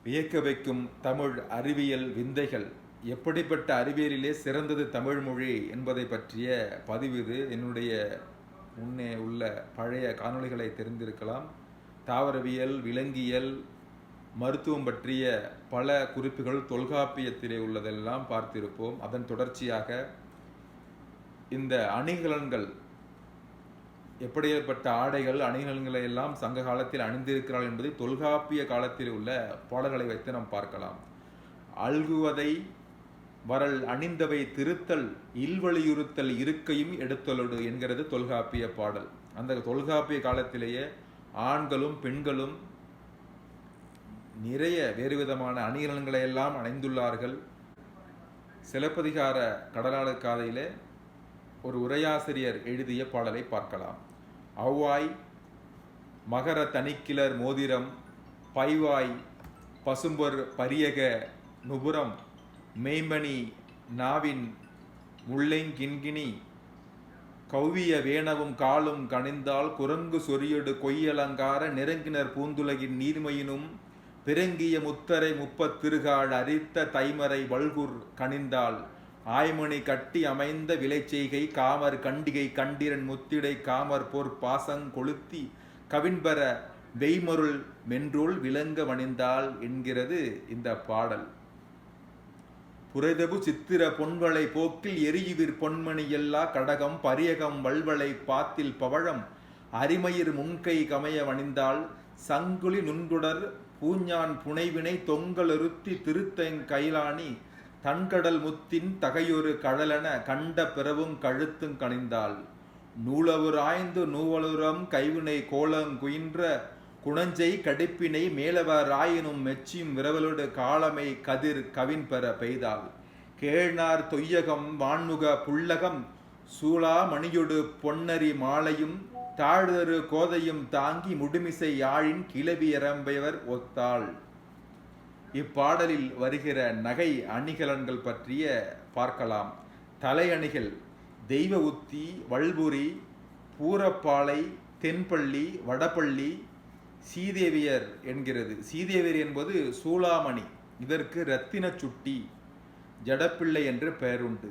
வியக்க வைக்கும் தமிழ் அறிவியல் விந்தைகள். எப்படிப்பட்ட அறிவியலிலே சிறந்தது தமிழ் மொழி என்பதை பற்றிய பதிவு இது. என்னுடைய முன்னே உள்ள பழைய காணொளிகளை தெரிந்திருக்கலாம். தாவரவியல், விலங்கியல், மருத்துவம் பற்றிய பல குறிப்புகள் தொல்காப்பியத்திலே உள்ளதெல்லாம் பார்த்திருப்போம். அதன் தொடர்ச்சியாக இந்த அணிகலன்கள், எப்படிப்பட்ட ஆடைகள் அணிகலன்களை எல்லாம் சங்க காலத்தில் அணிந்திருக்கிறாள் என்பதை தொல்காப்பிய காலத்தில் உள்ள பாடல்களை வைத்து நாம் பார்க்கலாம். அல்குவதை வரல் அணிந்தவை திருத்தல் இல்வழியுறுத்தல் இருக்கையும் எடுத்தலோடு என்கிறது தொல்காப்பிய பாடல். அந்த தொல்காப்பிய காலத்திலேயே ஆண்களும் பெண்களும் நிறைய வேறு விதமான அணிகலன்களை எல்லாம் அணிந்துள்ளார்கள். சிலப்பதிகார கடலாளர் காதையிலே ஒரு உரையாசிரியர் எழுதிய பாடலை பார்க்கலாம். அவ்வாய் மகர தனிக்கிளர் மோதிரம் பைவாய் பசும்பொர் பரியக நுபுரம் மெய்மணி நாவின் முள்ளைங்கின்கினி கௌவிய வேணவும் காலும் கணிந்தால் குரங்கு சொறியொடு கொய்யலங்கார நெருங்கினர் பூந்துலகின் நீர்மையினும் பிறங்கிய முத்தரை முப்பத்திருகாள் அரித்த தைமரை வல்குர் கணிந்தால் ஆய்மணி கட்டி அமைந்த விளைச்செய்கை காமர் கண்டிகை கண்டிரன் முத்திடை காமர் போர் பாசங் கொளுத்தி கவின்பெற வெய்மருள் மென்றோள் விளங்க வணிந்தாள் என்கிறது இந்த பாடல். புரைதபு சித்திர பொன்வளை போக்கில் எரியுவிர் பொன்மணி எல்லா கடகம் பரியகம் வல்வளை பாத்தில் பவழம் அரிமயிர் முன்கை கமைய வணிந்தாள் சங்குலி நுண்குடர் பூஞ்ஞான் புனைவினை தொங்கலொருத்தி திருத்தங் கைலானி தன்கடல் முத்தின் தகையொரு கடலென கண்ட பிறவும் கழுத்துங் கணிந்தாள் நூலவுராய்ந்து நூவலுரம் கைவினை கோலங்குயின்ற குணஞ்சை கடிப்பினை மேலவராயினும் மெச்சியும் விரவலோடு காலமை கதிர் கவின் பெற பெய்தாள் கேழ்நார் தொய்யகம் வான்முக புள்ளகம் சூளா மணியொடு பொன்னரி மாலையும் தாழ்தரு கோதையும் தாங்கி முடுமிசை யாழின் கிளவி இறம்பையவர் ஒத்தாள். இப்பாடலில் வருகிற நகை அணிகலன்கள் பற்றிய பார்க்கலாம். தலையணிகள் தெய்வ உத்தி, வல்புரி, பூரப்பாலை, தென்பள்ளி, வடபள்ளி, சீதேவியர் என்கிறது. சீதேவியர் என்பது சூளாமணி. இதற்கு இரத்தின சுட்டி, ஜடப்பிள்ளை என்று பெயருண்டு.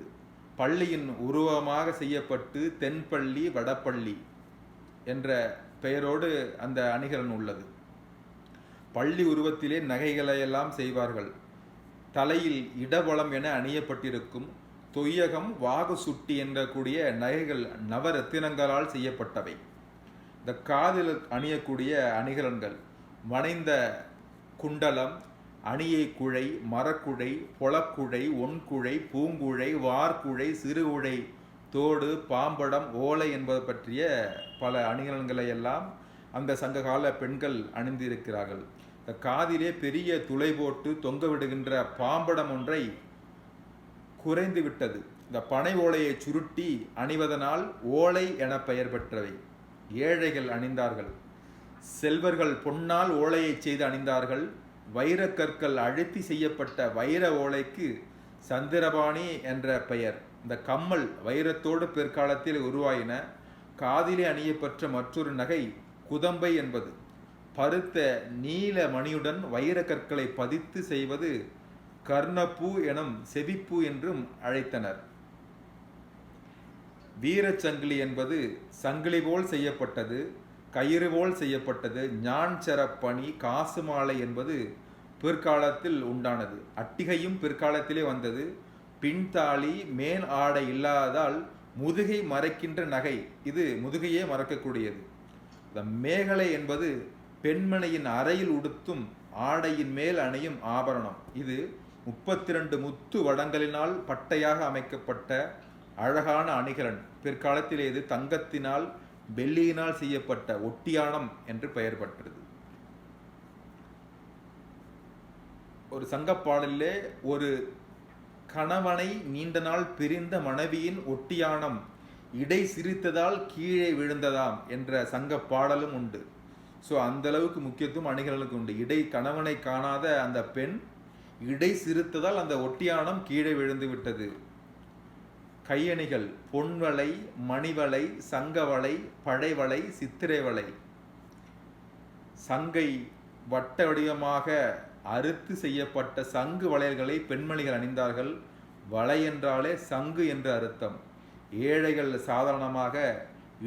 பள்ளியின் உருவமாக செய்யப்பட்டு தென்பள்ளி வடபள்ளி என்ற பெயரோடு அந்த அணிகலன் உள்ளது. பள்ளி உருவத்திலே நகைகளையெல்லாம் செய்வார்கள். தலையில் இடவளம் என அணியப்பட்டிருக்கும் தொய்யகம் வாகு சுட்டி என்ற கூடிய நகைகள் நவரத்தினங்களால் செய்யப்பட்டவை. இந்த காதில் அணியக்கூடிய அணிகலன்கள் வணைந்த குண்டலம், அணியை குழை, மரக்குழை, பொலக்குழை, ஒன்குழை, பூங்குழை, வார்குழை, சிறுகுழை, தோடு, பாம்படம், ஓலை என்பது பற்றிய பல அணிகலன்களை எல்லாம் அந்த சங்ககால பெண்கள் அணிந்திருக்கிறார்கள். இந்த காதிலே பெரிய துளை போட்டு தொங்க விடுகின்ற பாம்படம் ஒன்றை குறைந்து விட்டது. இந்த பனை ஓலையை சுருட்டி அணிவதனால் ஓலை என பெயர் பெற்றவை. ஏழைகள் அணிந்தார்கள். செல்வர்கள் பொன்னால் ஓலையை செய்து அணிந்தார்கள். வைரக்கற்கள் அழுத்தி செய்யப்பட்ட வைர ஓலைக்கு சந்திரபாணி என்ற பெயர். இந்த கம்மல் வைரத்தோடு பிற்காலத்தில் உருவாயின. காதிலே அணியப்பெற்ற மற்றொரு நகை குதம்பை என்பது. பருத்த நீல மணியுடன் வைர கற்களை பதித்து செய்வது கர்ணப்பூ எனும் செவிப்பூ என்றும் அழைத்தனர். வீரச்சங்கிலி என்பது சங்கிலி போல் செய்யப்பட்டது, கயிறு போல் செய்யப்பட்டது. ஞான்சரப்பணி, காசு மாலை என்பது பிற்காலத்தில் உண்டானது. அட்டிகையும் பிற்காலத்திலே வந்தது. பின்தாளி, மேல் ஆடை இல்லாததால் முதுகை மறைக்கின்ற நகை, இது முதுகையே மறக்கக்கூடியது. இந்த மேகலை என்பது பெண்மணியின் அறையில் உடுத்தும் ஆடையின் மேல் அணியும் ஆபரணம். இது 32 முத்து வடங்களினால் பட்டையாக அமைக்கப்பட்ட அழகான அணிகலன். பிற்காலத்தில் இது தங்கத்தினால் வெள்ளியினால் செய்யப்பட்ட ஒட்டியானம் என்று பெயர் பெற்றது. ஒரு சங்கப்பாடலிலே ஒரு கணவனை நீண்ட நாள் பிரிந்த மனைவியின் ஒட்டியானம் இடை சிரித்ததால் கீழே விழுந்ததாம் என்ற சங்க பாடலும் உண்டு. ஸோ அந்த அளவுக்கு முக்கியத்துவம் அணிகலனுக்கு உண்டு. கணவனை காணாத அந்த பெண் இடை சிரித்ததால் அந்த ஒட்டியானம் கீழே விழுந்து விட்டது. கையணிகள் பொன்வளை, மணிவளை, சங்கவளை, பழைவளை, சித்திரை வளை. சங்கை வட்ட வடிவமாக அறுத்து செய்யப்பட்ட சங்கு வளையல்களை பெண்மணிகள் அணிந்தார்கள். வளை என்றாலே சங்கு என்று அர்த்தம். ஏழைகள் சாதாரணமாக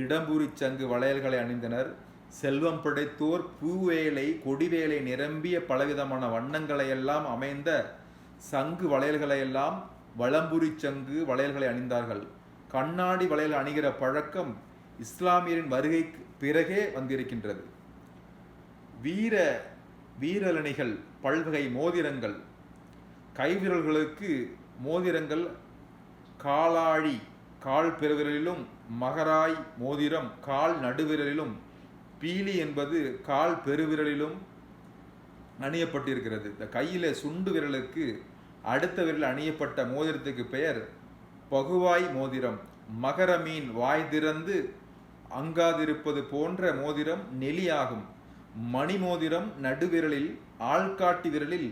இடம்புரி சங்கு வளையல்களை அணிந்தனர். செல்வம் படைத்தோர் பூவேலை கொடிவேலை நிரம்பிய பலவிதமான வண்ணங்களை எல்லாம் அமைந்த சங்கு வளையல்களை எல்லாம் வலம்புரி சங்கு வளையல்களை அணிந்தார்கள். கண்ணாடி வளையல் அணிகிற பழக்கம் இஸ்லாமியரின் வருகைக்கு பிறகே வந்திருக்கின்றது. வீரலணிகள், பல்வகை மோதிரங்கள், கைவிரல்களுக்கு மோதிரங்கள் காலாழி கால் பெருவிரலிலும், மகராய் மோதிரம் கால் நடுவிரலிலும், பீலி என்பது கால் பெருவிரலிலும் அணியப்பட்டிருக்கிறது. இந்த கையில சுண்டு விரலுக்கு அடுத்த விரல் அணியப்பட்ட மோதிரத்துக்கு பெயர் பகுவாய் மோதிரம். மகர மீன் வாய் திறந்து அங்காதிருப்பது போன்ற மோதிரம் நெலியாகும். மணி மோதிரம் நடுவிரலில், ஆள்காட்டி விரலில்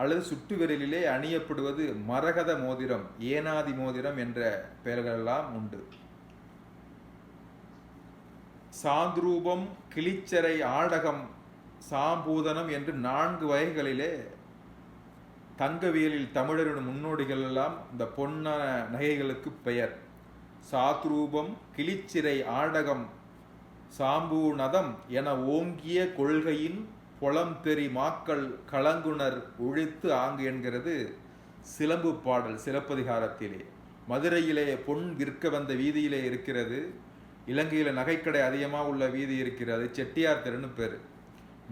அல்லது சுட்டு விரலிலே அணியப்படுவது மரகத மோதிரம், ஏனாதி மோதிரம் என்ற பெயர்களெல்லாம் உண்டு. சாந்த்ரூபம், கிளிச்சரை, ஆடகம், சாம்பூதனம் என்று 4 வகைகளிலே தங்கவியலில் தமிழரின் முன்னோடிகள் எல்லாம் இந்த பொன்னான நகைகளுக்கு பெயர். சாத்ரூபம், கிளிச்சிறை, ஆடகம், சாம்பூநதம் என ஓங்கிய கொள்கையின் பொலம்பெரி மாக்கள் கலங்குனர் ஒழித்து ஆங்கு என்கிறது சிலம்பு பாடல் சிலப்பதிகாரத்திலே. மதுரையிலே பொன் விற்க வந்த வீதியிலே இருக்கிறது. இலங்கையில் நகைக்கடை அதிகமாக உள்ள வீதி இருக்கிறது, செட்டியார் தெருன்னு பேர்.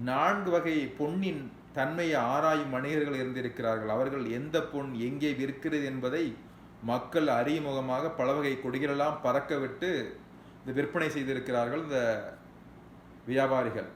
4 வகை பொன்னின் தன்மையை ஆராயும் வணிகர்கள் இருந்திருக்கிறார்கள். அவர்கள் எந்த பொன் எங்கே விற்கிறது என்பதை மக்கள் அறிமுகமாக பல வகை கொடிகளெல்லாம் பறக்க விட்டு இந்த விற்பனை செய்திருக்கிறார்கள் இந்த வியாபாரிகள்.